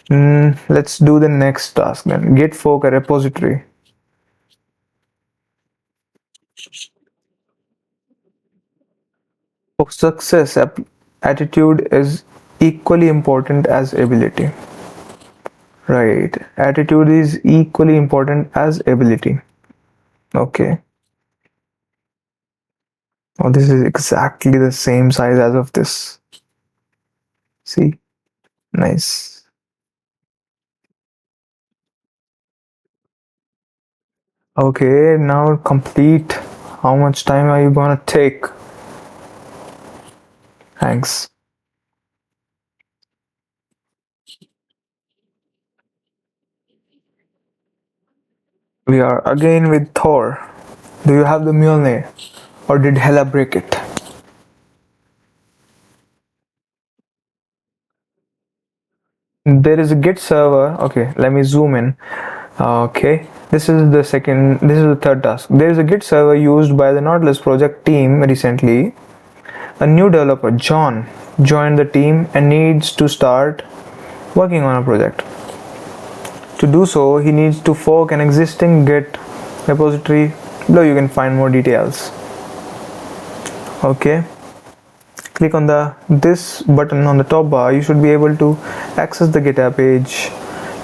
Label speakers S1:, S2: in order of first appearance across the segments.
S1: Let's do the next task then. Git fork a repository. For success, attitude is equally important as ability. Right. Attitude is equally important as ability. Okay. Oh, this is exactly the same size as of this. See? Nice. Okay, now complete. How much time are you gonna take? Thanks. We are again with Thor. Do you have the Mjolnir? Or did Hela break it? There is a Git server. Okay, let me zoom in. Okay, this is the third task. There is a Git server used by the Nautilus project team recently. A new developer, John, joined the team and needs to start working on a project. To do so, he needs to fork an existing Git repository. Below you can find more details. Okay, click on this button on the top bar. You should be able to access the GitHub page.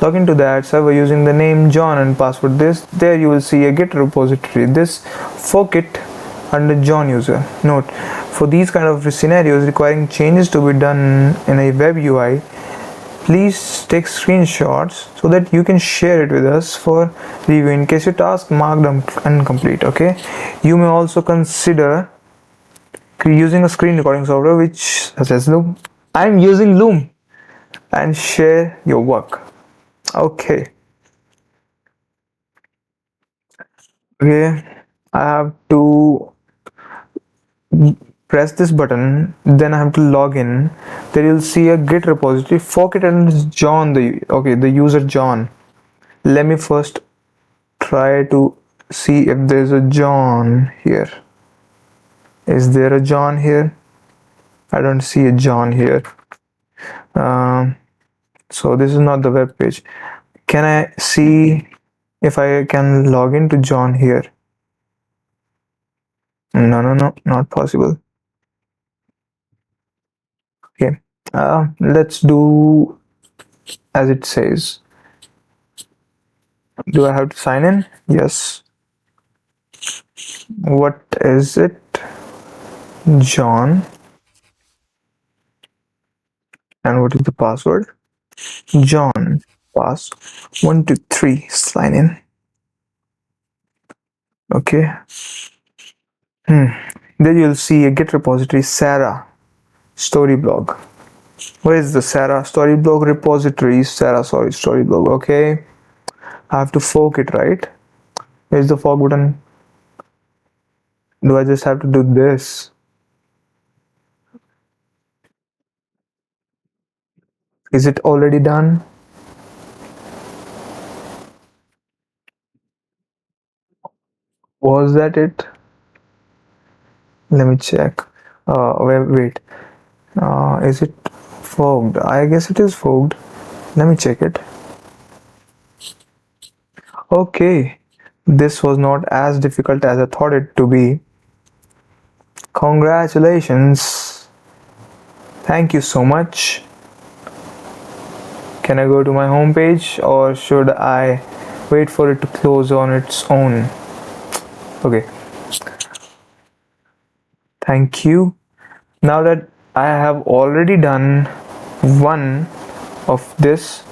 S1: Log into that server using the name John and password this. There you will see a Git repository. This fork it under John user. Note, for these kind of scenarios requiring changes to be done in a web UI, please take screenshots so that you can share it with us for review in case your task marked incomplete. Okay, you may also consider using a screen recording software which such as Loom. I'm using Loom, and share your work. Okay, I have to press this button, then I have to log in. There you'll see a Git repository. Fork it and John, the user John. Let me first try to see if there's a John here. Is there a John here? I don't see a John here. So this is not the web page. Can I see if I can log into John here? No, not possible. Okay, let's do as it says. Do I have to sign in? Yes. What is it? John. And what is the password? John. Pass 1 2 3. Sign in. Okay. Then you'll see a Git repository, Sarah story blog. Where is the Sarah story blog repository? Sarah story blog. Okay. I have to fork it, right? Here's the fork button. Do I just have to do this? Is it already done? Was that it? Let me check. Wait. Is it forked? I guess it is forked. Let me check it. Okay. This was not as difficult as I thought it to be. Congratulations. Thank you so much. Can I go to my home page or should I wait for it to close on its own? Okay. Thank you. Now that I have already done one of this,